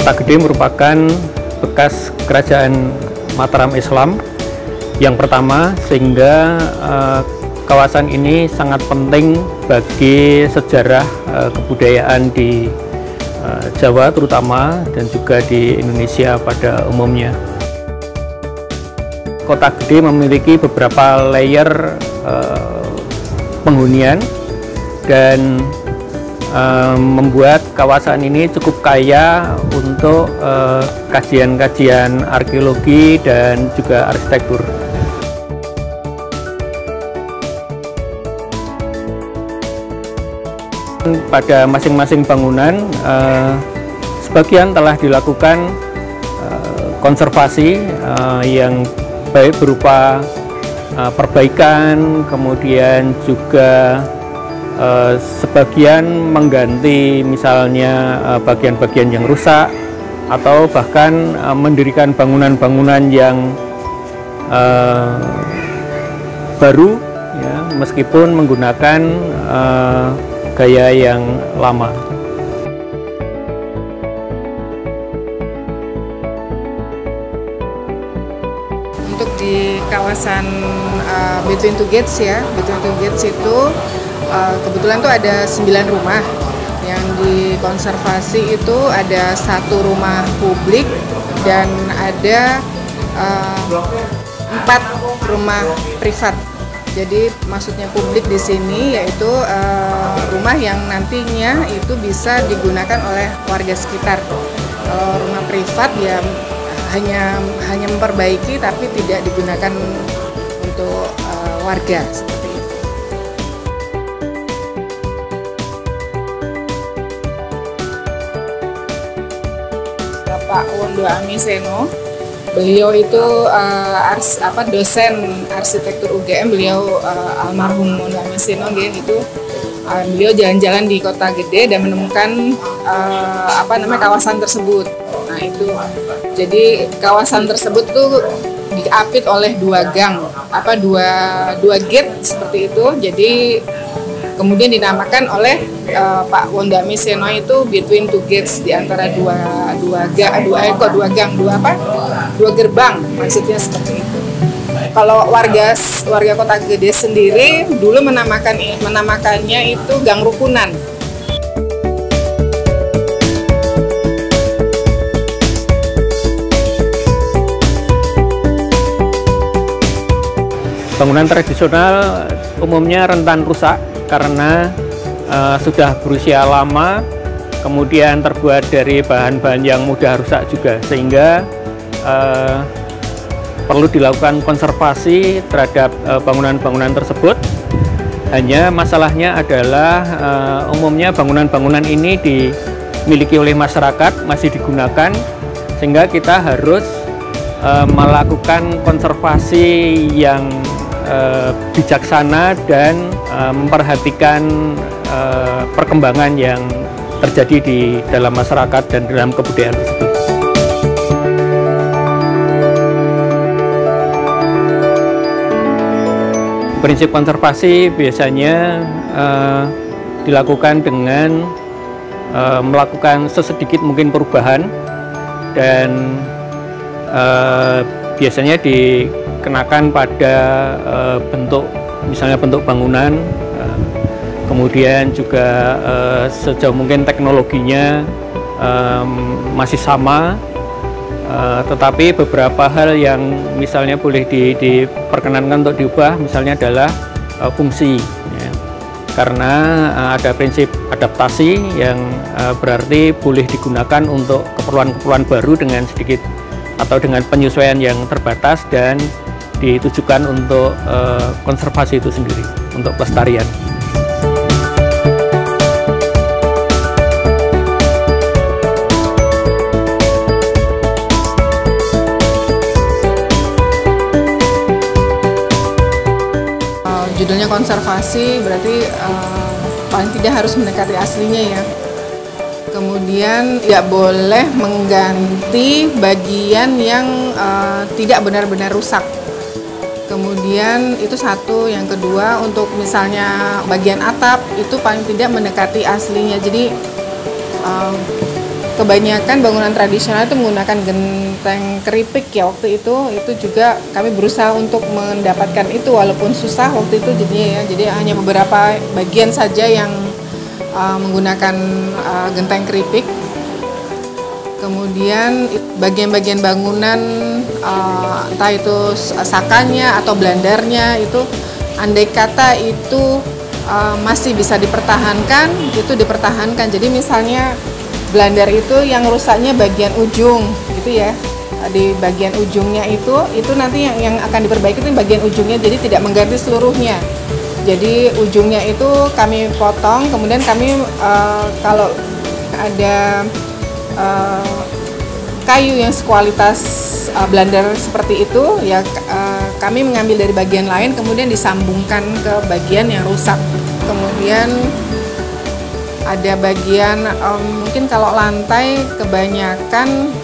Kota Gede merupakan bekas kerajaan Mataram Islam yang pertama, sehingga kawasan ini sangat penting bagi sejarah kebudayaan di Jawa terutama dan juga di Indonesia pada umumnya. Kota Gede memiliki beberapa layer penghunian dan membuat kawasan ini cukup kaya untuk kajian-kajian arkeologi dan juga arsitektur. Pada masing-masing bangunan, sebagian telah dilakukan konservasi yang baik berupa perbaikan, kemudian juga sebagian mengganti misalnya bagian-bagian yang rusak, atau bahkan mendirikan bangunan-bangunan yang baru, ya, meskipun menggunakan gaya yang lama. Untuk di kawasan Between Two Gates ya, Between Two Gates itu kebetulan tuh ada 9 rumah yang dikonservasi. Itu ada 1 rumah publik dan ada 4 rumah privat. Jadi maksudnya publik di sini yaitu rumah yang nantinya itu bisa digunakan oleh warga sekitar. Kalau rumah privat ya hanya memperbaiki tapi tidak digunakan untuk warga seperti itu. Bapak Wondo Amiseno, beliau itu dosen arsitektur UGM. Beliau almarhum Wondo Amiseno gitu. Beliau jalan-jalan di Kota Gede dan menemukan kawasan tersebut. Nah itu, jadi kawasan tersebut tuh diapit oleh 2 gang, dua gate seperti itu. Jadi kemudian dinamakan oleh Pak Wondo Amiseno itu Between Two Gates, di antara dua gerbang, maksudnya seperti itu. Kalau warga Kota Gede sendiri dulu menamakannya itu Gang Rukunan. Bangunan tradisional umumnya rentan rusak karena sudah berusia lama, kemudian terbuat dari bahan-bahan yang mudah rusak juga, sehingga perlu dilakukan konservasi terhadap bangunan-bangunan tersebut. Hanya masalahnya adalah umumnya bangunan-bangunan ini dimiliki oleh masyarakat, masih digunakan, sehingga kita harus melakukan konservasi yang bijaksana dan memperhatikan perkembangan yang terjadi di dalam masyarakat dan dalam kebudayaan tersebut. Prinsip konservasi biasanya dilakukan dengan melakukan sesedikit mungkin perubahan, dan biasanya dikenakan pada misalnya bentuk bangunan, kemudian juga sejauh mungkin teknologinya masih sama, tetapi beberapa hal yang misalnya boleh diperkenankan untuk diubah, misalnya adalah fungsi, ya. Karena ada prinsip adaptasi yang berarti boleh digunakan untuk keperluan-keperluan baru dengan sedikit atau dengan penyesuaian yang terbatas, dan ditujukan untuk konservasi itu sendiri, untuk pelestarian. Judulnya konservasi berarti paling tidak harus mendekati aslinya ya. Kemudian tidak boleh mengganti bagian yang tidak benar-benar rusak. Kemudian itu satu. Yang kedua, untuk misalnya bagian atap itu paling tidak mendekati aslinya. Jadi kebanyakan bangunan tradisional itu menggunakan genteng keripik ya waktu itu juga kami berusaha untuk mendapatkan itu walaupun susah waktu itu jadinya ya. Jadi hanya beberapa bagian saja yang menggunakan genteng keripik. Kemudian bagian-bagian bangunan entah itu sakanya atau blandarnya itu andai kata itu masih bisa dipertahankan, itu dipertahankan. Jadi misalnya blandar itu yang rusaknya bagian ujung gitu ya, di bagian ujungnya itu nanti yang akan diperbaiki itu bagian ujungnya, jadi tidak mengganti seluruhnya. Jadi ujungnya itu kami potong, kemudian kami kalau ada kayu yang sekualitas blandar seperti itu ya, kami mengambil dari bagian lain kemudian disambungkan ke bagian yang rusak. Kemudian ada bagian mungkin kalau lantai kebanyakan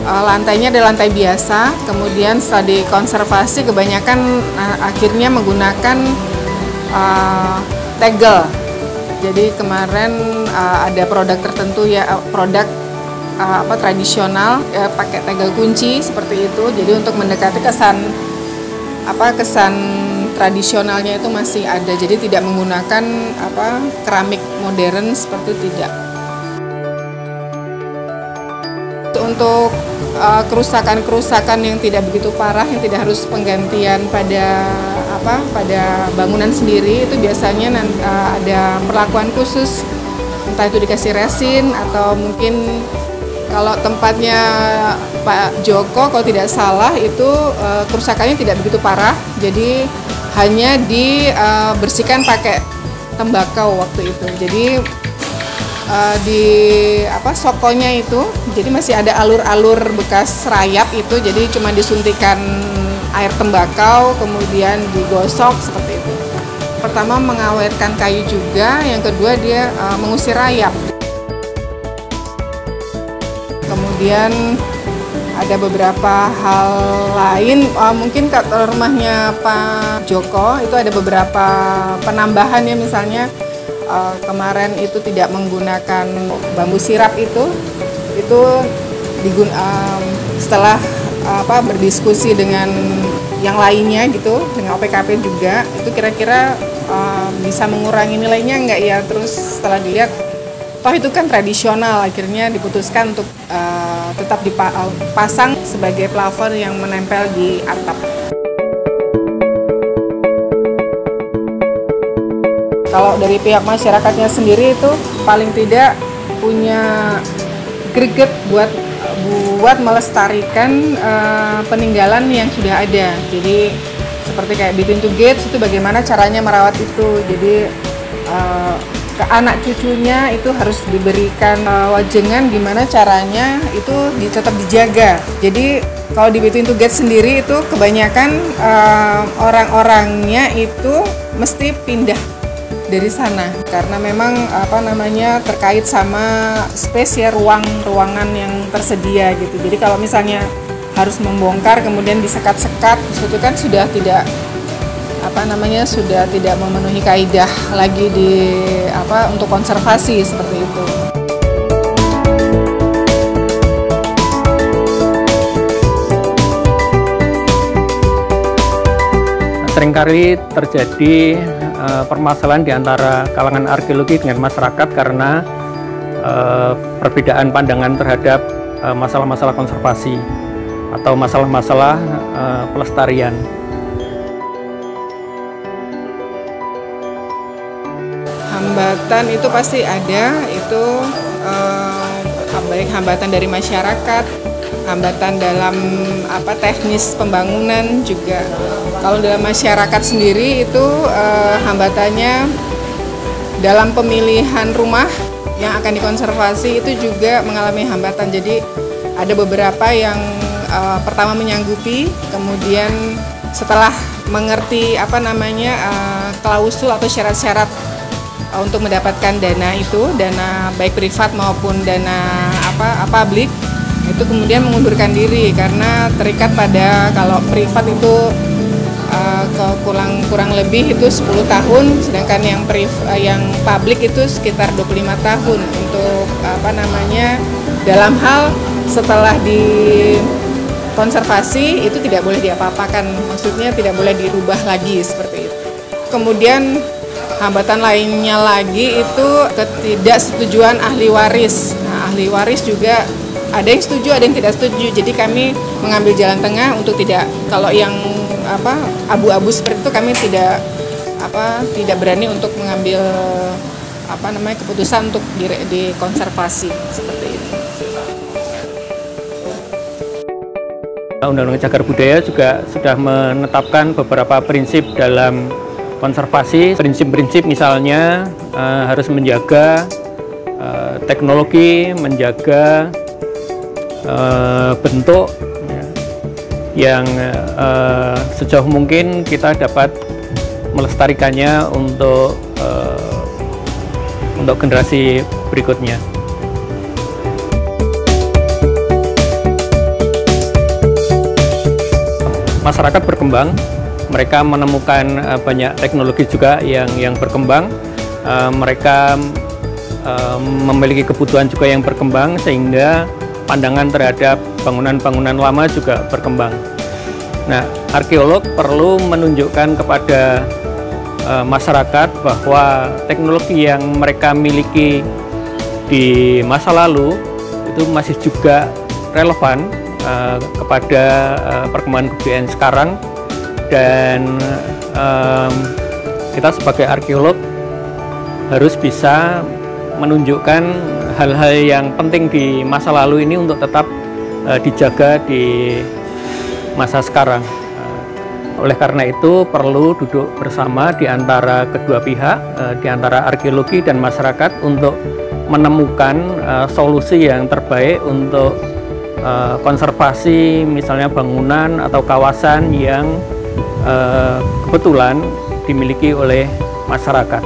lantainya adalah lantai biasa, kemudian setelah dikonservasi kebanyakan akhirnya menggunakan tegel. Jadi kemarin ada produk tertentu ya, produk tradisional ya, pakai tegel kunci seperti itu. Jadi untuk mendekati kesan tradisionalnya itu masih ada, jadi tidak menggunakan keramik modern seperti itu, tidak. Untuk kerusakan yang tidak begitu parah, yang tidak harus penggantian pada bangunan sendiri, itu biasanya ada perlakuan khusus, entah itu dikasih resin atau mungkin kalau tempatnya Pak Joko kalau tidak salah itu kerusakannya tidak begitu parah, jadi hanya dibersihkan pakai tembakau waktu itu. Jadi di sokonya itu, jadi masih ada alur-alur bekas rayap itu, jadi cuma disuntikan air tembakau kemudian digosok seperti itu. Pertama mengawetkan kayu juga, yang kedua dia mengusir rayap. Kemudian ada beberapa hal lain, mungkin kalau rumahnya Pak Joko itu ada beberapa penambahan ya, misalnya kemarin itu tidak menggunakan bambu sirap itu setelah berdiskusi dengan yang lainnya gitu, dengan OPKP juga, itu kira-kira bisa mengurangi nilainya enggak ya. Terus setelah dilihat toh itu kan tradisional, akhirnya diputuskan untuk tetap dipasang sebagai plafon yang menempel di atap. Kalau dari pihak masyarakatnya sendiri itu paling tidak punya greget buat melestarikan peninggalan yang sudah ada. Jadi seperti kayak Between Two Gates itu bagaimana caranya merawat itu. Jadi ke anak cucunya itu harus diberikan wajengan gimana caranya itu tetap dijaga. Jadi kalau di Between Two Gates sendiri itu kebanyakan orang-orangnya itu mesti pindah dari sana karena memang terkait sama space ya, ruangan yang tersedia gitu. Jadi kalau misalnya harus membongkar kemudian disekat-sekat itu kan sudah tidak sudah tidak memenuhi kaidah lagi untuk konservasi seperti itu. Seringkali terjadi permasalahan di antara kalangan arkeologi dengan masyarakat karena perbedaan pandangan terhadap masalah-masalah konservasi atau masalah-masalah pelestarian. Hambatan itu pasti ada, itu baik hambatan dari masyarakat, hambatan dalam teknis pembangunan juga. Kalau dalam masyarakat sendiri itu hambatannya dalam pemilihan rumah yang akan dikonservasi itu juga mengalami hambatan. Jadi ada beberapa yang pertama menyanggupi, kemudian setelah mengerti klausul atau syarat-syarat untuk mendapatkan dana itu, dana baik privat maupun dana publik, itu kemudian mengundurkan diri karena terikat pada, kalau privat itu kurang lebih itu 10 tahun, sedangkan yang publik itu sekitar 25 tahun untuk dalam hal setelah dikonservasi itu tidak boleh diapa-apakan, maksudnya tidak boleh dirubah lagi seperti itu. Kemudian hambatan lainnya lagi itu ketidaksetujuan ahli waris. Nah, ahli waris juga ada yang setuju, ada yang tidak setuju. Jadi kami mengambil jalan tengah untuk kalau yang abu-abu seperti itu kami tidak berani untuk mengambil keputusan untuk dikonservasi seperti itu. Undang-Undang Cagar Budaya juga sudah menetapkan beberapa prinsip dalam konservasi. Prinsip-prinsip misalnya harus menjaga teknologi, menjaga bentuk yang sejauh mungkin kita dapat melestarikannya untuk generasi berikutnya. Masyarakat berkembang, mereka menemukan banyak teknologi juga yang berkembang, mereka memiliki kebutuhan juga yang berkembang, sehingga pandangan terhadap bangunan-bangunan lama juga berkembang. Nah, arkeolog perlu menunjukkan kepada masyarakat bahwa teknologi yang mereka miliki di masa lalu itu masih juga relevan kepada perkembangan kebudayaan sekarang, dan kita sebagai arkeolog harus bisa menunjukkan hal-hal yang penting di masa lalu ini untuk tetap dijaga di masa sekarang. Oleh karena itu perlu duduk bersama di antara kedua pihak, di antara arkeologi dan masyarakat, untuk menemukan solusi yang terbaik untuk konservasi misalnya bangunan atau kawasan yang kebetulan dimiliki oleh masyarakat.